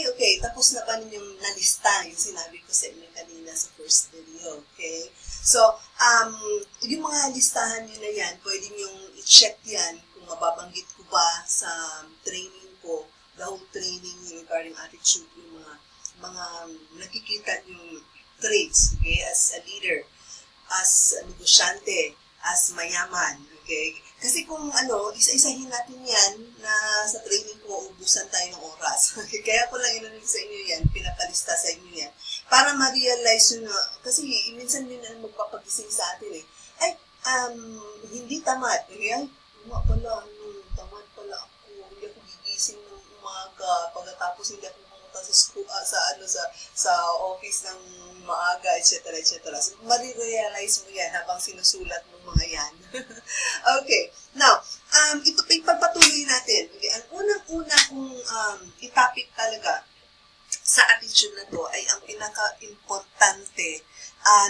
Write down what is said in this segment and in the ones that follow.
okay, tapos na ba ninyong nalista yung sinabi ko sa inyo kanina sa first video, okay? So, yung mga listahan nyo na yan, pwede nyong i-check yan kung mababanggit ko ba sa training ko, the whole training regarding attitude, yung mga nakikita yung traits, okay, as a leader, as a negosyante, as mayaman, okay? Kasi kung isa-isahin natin yan na sa training ko, ubusan tayo ng oras. Okay? Kaya ko lang inanong sa inyo yan, pinapalista sa inyo yan, para ma-realize nyo na, kasi minsan yun ang magpapagising sa atin eh, ay, hindi tamad. Okay? Ay, tamad pala ako, hindi ako gigising ng umaga, pagkatapos hindi ako pumunta sa school, sa office ng maaga, etc. So, marirealize mo yan habang sinusulat mo mga yan. Okay. Now, ito pa ipagpatuloy natin. Okay? Ang unang-una kong itopic talaga sa attitude na to ay ang pinaka-importante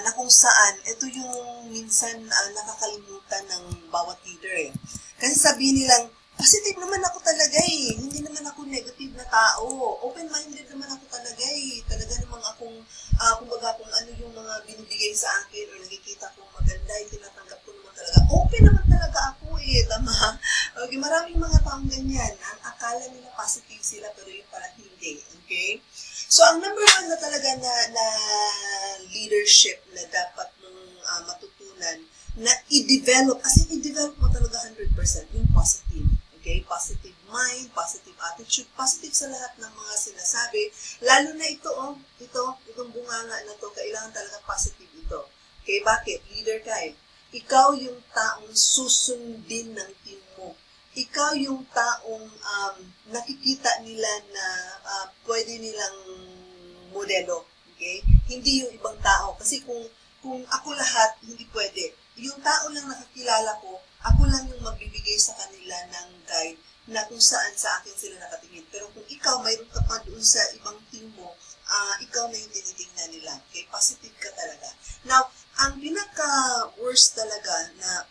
na kung saan ito yung minsan nakakalimutan ng bawat leader eh. Kasi sabihin nilang, positive naman ako talaga eh. Hindi naman ako negative na tao. Open-minded naman ako talaga eh. Talaga namang akong, kumbaga kung ano yung mga binibigay sa akin o nakikita kong maganda, tinatanggap ko naman talaga. Open naman talaga ako eh. Tama? Okay, maraming mga taong ganyan. Ang akala nila positive sila pero yung pala hindi. Okay? So, ang number one na talaga na leadership na dapat mong matutunan na i-develop, as in i-develop mo talaga 100% yung positive. Okay? Positive mind, positive attitude, positive sa lahat ng mga sinasabi. Lalo na itong bunganga na to, kailangan talaga positive ito. Okay? Bakit? Leader ka eh. Ikaw yung taong susundin ng team mo. Ikaw yung taong nakikita nila na pwede nilang modelo. Okay? Hindi yung ibang tao. Kasi kung ako lahat, hindi pwede. Yung tao lang nakakilala ko, ako lang yung magbibigay sa kanila ng guide na kung saan sa akin sila nakatingin. Pero kung ikaw, mayroon ka pa doon sa ibang team mo, ikaw na yung tinitingnan nila. Okay? Positive ka talaga. Now, ang pinaka-worst talaga na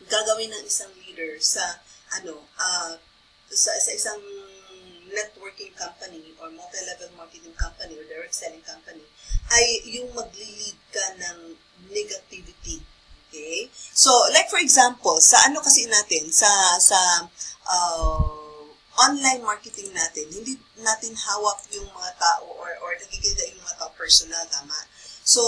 gagawin ng isang leader sa isang networking company or multi-level marketing company or direct selling company ay yung magli-lead ka ng negativity. Okay? So, like for example, sa kasi natin, sa online marketing natin, hindi natin hawak yung mga tao or nakikita yung mga tao personal, tama? So,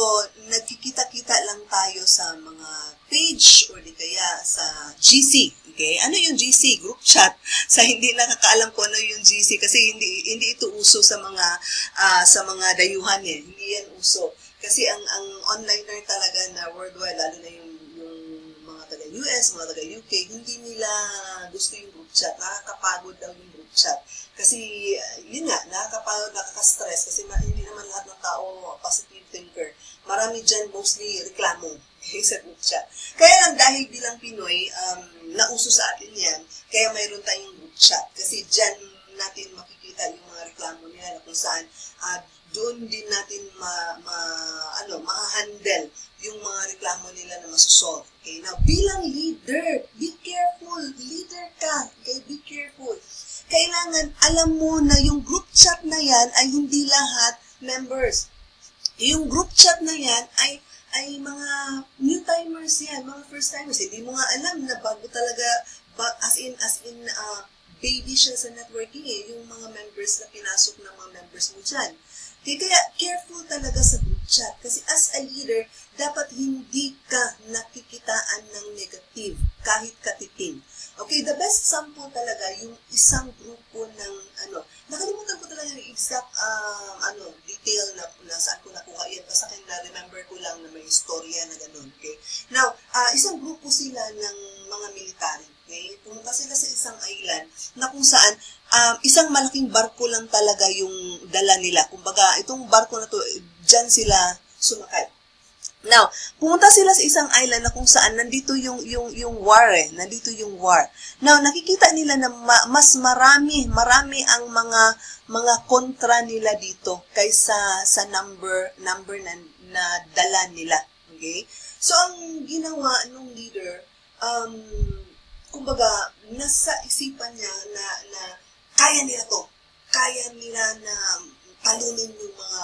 nagkikita-kita lang tayo sa mga page or di kaya sa GC. Okay? Ano yung GC? Group chat. Sa hindi nakakaalam ko ano yung GC kasi hindi ito uso sa mga dayuhan eh. Hindi yan uso. Kasi ang onliner talaga na worldwide, lalo na yung mga taga-US, mga taga-UK, hindi nila gusto yung group chat. Nakakapagod daw yung group chat. Kasi, yun nga, nakakapagod, nakaka-stress. Kasi hindi naman lahat ng tao positive thinker. Marami dyan mostly reklamo sa group chat. Kaya lang dahil bilang Pinoy, nauso sa atin yan, kaya mayroon tayong group chat. Kasi dyan natin makikita yung mga reklamo nila na kung saan doon din natin ma-handle yung mga reklamo nila na masosolve. Okay? Now, bilang leader, be careful. Leader ka. Okay? Be careful. Kailangan alam mo na yung group chat na yan ay hindi lahat members. Yung group chat na yan ay mga new timers yan, mga first timers. Hindi mo nga alam na bago talaga, as in baby siya sa networking eh, yung mga members na pinasok ng mga members mo dyan. Kaya careful talaga sa group chat. Kasi as a leader, dapat hindi ka nakikitaan ng negative, kahit katiting. Okay, the best sample talaga, yung isang grupo ng, nakalimutan ko talaga yung exact, detail na saan ko nakuha yan. Basta na-remember ko lang na may istorya na ganun, okay? Now, isang grupo sila ng mga military, okay? Pumunta sila sa isang island na kung saan, isang malaking barko lang talaga yung dala nila. Kumbaga, itong barko na to, dyan sila sumakay. Now, pumunta sila sa isang island na kung saan nandito yung war eh. Nandito yung war. Now, nakikita nila na mas marami ang mga kontra nila dito kaysa sa number na dala nila. Okay? So, ang ginawa ng leader, kumbaga, nasa isipan niya na kaya nila to. kaya nila na talunin yung mga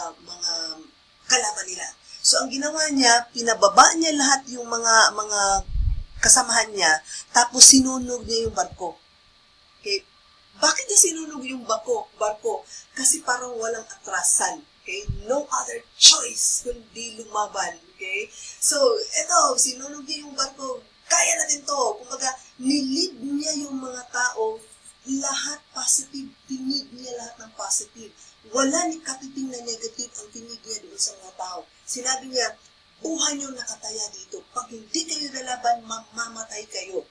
kalaban nila. So, ang ginawa niya, pinababa niya lahat yung mga kasamahan niya, tapos sinunog niya yung barko. Okay? Bakit niya sinunog yung barko? Kasi parang walang atrasan. Okay? No other choice kundi lumaban. Okay? So, eto, sinunog niya yung barko. Kaya natin to. Kumbaga, nilid niya yung mga tao, lahat positive, tinig niya lahat ng positive. Wala ni katiting na negative ang tinig niya doon sa mga tao. Sinabi niya, buhay niyo nakataya dito. Pag hindi kayo lalaban, mamamatay kayo.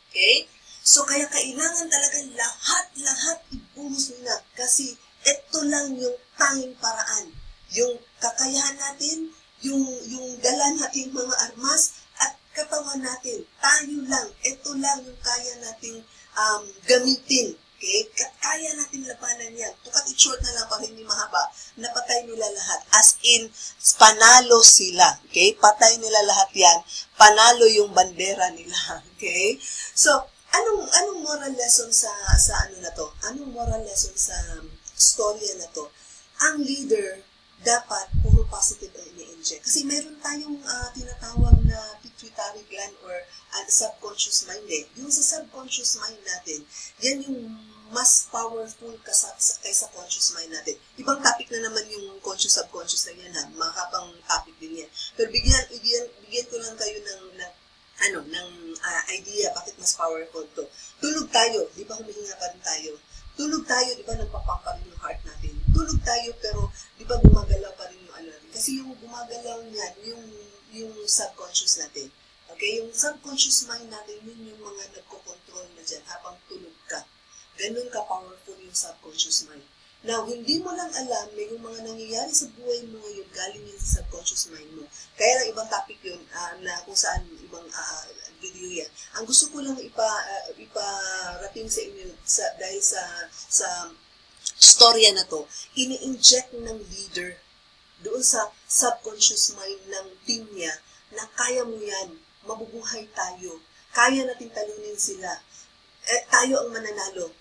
Okay? So, kaya kailangan talaga lahat ibuhos nila. Kasi ito lang yung tanging paraan. Yung kakayahan natin, yung dala nating mga armas, at katawan natin. Tayo lang. Ito lang yung kaya nating gamitin. Okay? Kaya natin labanan yan. To cut it short na lang para hindi mahaba. Napatay nila lahat. As in, panalo sila. Okay? Patay nila lahat yan. Panalo yung bandera nila. Okay? So, anong moral lesson sa ano na to? Anong moral lesson sa storya na to? Ang leader, dapat puro positive na ini-inject. Kasi meron tayong tinatawag na pituitary gland or subconscious mind eh. Yung sa subconscious mind natin, yan yung mas powerful kaysa conscious mind natin. Ibang topic na naman yung conscious subconscious na yan ha. Makapang topic din yan. Pero bigyan ko lang kayo ng idea bakit mas powerful to. Tulog tayo, di ba humihinga pa rin tayo? Tulog tayo, di ba nagpapampa rin yung heart natin? Tulog tayo, pero di ba gumagalaw pa rin yung ano natin? Kasi yung gumagalaw niyan, yung subconscious natin. Okay? Yung subconscious mind natin, yun yung mga nagko-control na dyan habang tulog ka. Ganun ka-powerful yung subconscious mind. Now, hindi mo lang alam na yung mga nangyayari sa buhay mo ngayon galing yun sa subconscious mind mo. Kaya lang ibang topic yun na kung saan ibang video yan. Ang gusto ko lang iparating sa inyo dahil sa storya na to, ini-inject ng leader doon sa subconscious mind ng team niya na kaya mo yan, mabubuhay tayo, kaya natin talunin sila, tayo ang mananalo.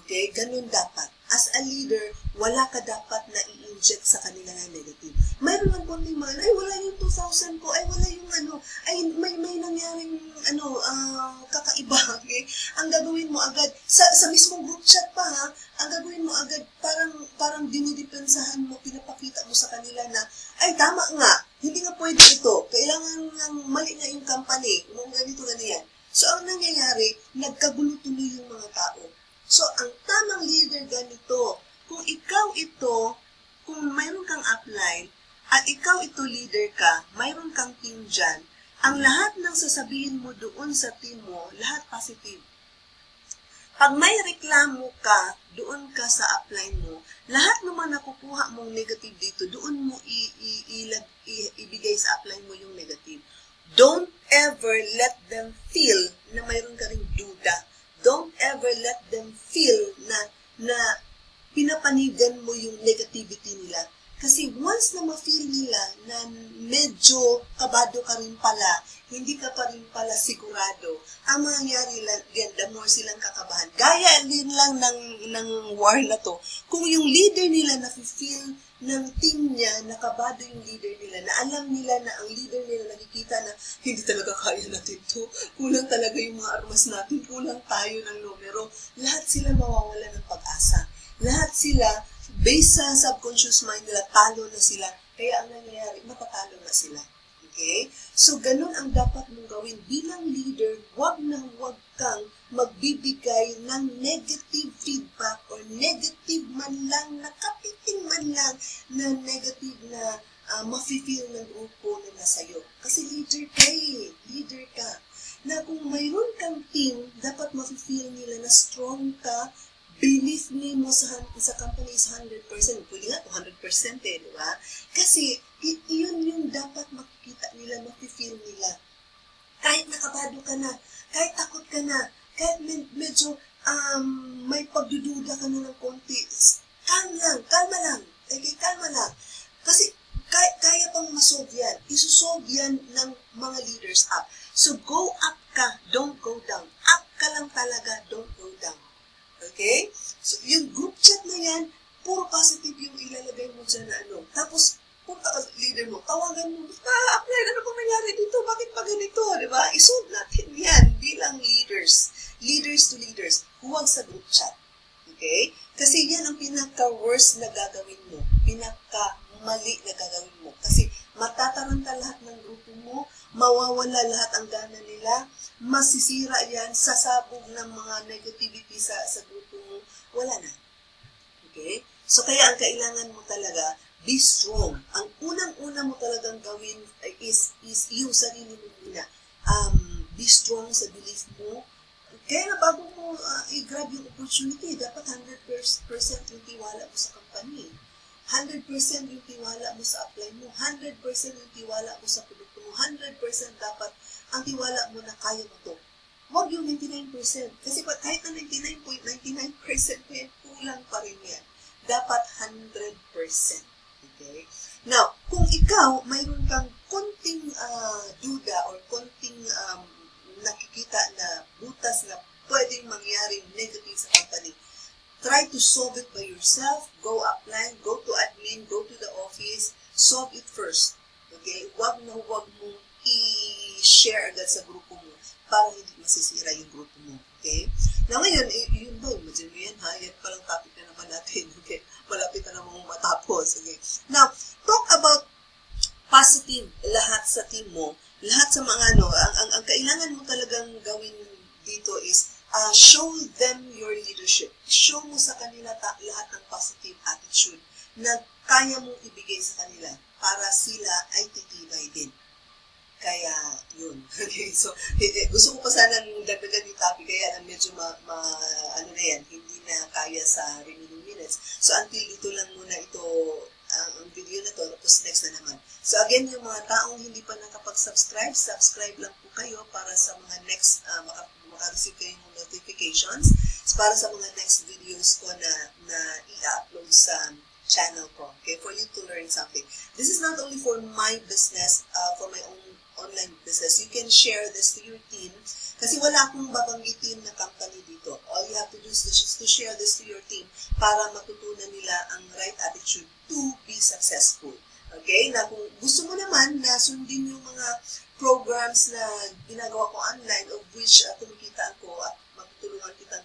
Okay? Ganun dapat. As a leader, wala ka dapat na i-inject sa kanila na negative. Mayroon lang konting mga, ay wala yung 2,000 ko, ay wala yung may nangyaring kakaiba. Okay? Ang gagawin mo agad, sa mismong group chat pa ha, ang gagawin mo agad, parang dinidepensahan mo, pinapakita mo sa kanila na, ay tama nga, hindi nga pwede ito, kailangan mali nga yung company, kung ganito na yan. So, ang nangyayari, nagkagulo tuloy yung mga tao. So, ang tamang leader ganito, kung ikaw ito, kung mayroon kang upline, at ikaw ito leader ka, mayroon kang team dyan, ang lahat ng sasabihin mo doon sa team mo, lahat positive. Pag may reklamo ka, doon ka sa upline mo, lahat naman nakukuha mong negative dito, doon mo ibigay sa upline mo yung negative. Don't ever let them feel na mayroon ka ring duda. Don't ever let them feel na pinapanigan mo yung negativity nila. Kasi once na ma-feel nila na medyo kabado ka rin pala, hindi ka pa rin pala sigurado, ang mangyayari lang, the more silang kakabahan. Gaya din lang ng war na to, kung yung leader nila na-feel ng team niya, nakabado yung leader nila, na alam nila na ang leader nila nakikita na hindi talaga kaya natin to, kulang talaga yung mga armas natin, kulang tayo ng numero, lahat sila mawawala ng pag-asa. Lahat sila, based sa subconscious mind nila, talo na sila. Kaya ang nangyayari, matatalo na sila. Okay? So, ganun ang dapat mong gawin. Bilang leader, wag kang magbibigay ng negative feedback or negative man lang, nakapiting man lang na negative na mafe-feel ng grupo na nasa'yo. Kasi leader ka eh. Leader ka. Na kung mayroon kang team, dapat mafe-feel nila na strong ka, belief mo sa company is 100%. Pwede nga 200% eh, di ba? Kasi, iyon yung dapat makikita nila, mafe-feel nila. Kahit nakabado ka na, kahit takot ka na, kahit medyo may pagdududa ka na ng konti, kalma lang. Okay, kalma lang. Kasi, kaya pang masolve yan. Isusolve yan ng mga leaders up. So, go up ka, don't go down. Up ka lang talaga, don't go down. Okay? So, yung group chat na yan, puro positive yung ilalagay mo dyan na ano. Tapos, punta ka sa leader mo, tawagan mo, apply, ano bang nangyari dito? Bakit pa ganito? Diba? Isolve natin yan bilang leaders. Leaders to leaders. Huwag sa group chat. Okay? Kasi yan ang pinaka-worst na gagawin mo. Pinaka-mali na gagawin mo. Kasi matataranta lahat ng grupo mo, mawawala lahat ang gana nila, masisira yan, sasabog ng mga negativity sa grupo mo, wala na. Okay? So, kaya ang kailangan mo talaga, be strong. Ang unang-una mo talagang gawin is yung sarili mo muna. Be strong sa belief mo. Kaya na bago mo i-grab yung opportunity, dapat 100% yung tiwala mo sa company. 100% yung tiwala mo sa apply mo. 100% yung tiwala mo sa produkto mo. 100% dapat ang tiwala mo na kaya mo to. Huwag yung 99%. Kasi kahit na 99.99% yan, kulang pa rin yan. Dapat 100%. Okay? Now, kung ikaw, mayroon kang konting duda or konting nakikita na butas na pwedeng mangyaring negative sa company, try to solve it by yourself. Go apply, go to admin, go to the office, solve it first. Okay? Huwag mong i-share agad sa grupo mo para hindi masisira yung grupo mo. Okay? Now ngayon, yun ba, imagine mo yan ha, yan palang topic na naman natin. Okay? Malapit na naman matapos. Okay? Now, talk about positive lahat sa team mo, lahat sa mga ang kailangan mo talagang gawin dito is show them your leadership. Show mo sa kanila lahat ng positive attitude na kaya mong ibigay sa kanila para sila ay titibay din. Kaya, yun. Okay, so, gusto ko pa sanang dagdagan yung topic, kaya medyo ano na yan, hindi na kaya sa remaining minutes. So, until dito lang muna ito, ang video na to, tapos next na naman. So, again, yung mga taong hindi pa nakapag-subscribe, subscribe lang po kayo para sa mga next, maka-receive kayo ng notifications, para sa mga next videos ko na i-upload sa channel ko, okay, for you to learn something. This is not only for my business, for my own online business. You can share this to your team kasi wala akong babanggitin na company dito. All you have to do is to share this to your team para matutunan nila ang right attitude to be successful. Okay? Na kung gusto mo naman na sundin yung mga programs na ginagawa ko online of which kumikita ako at matutulungan kitang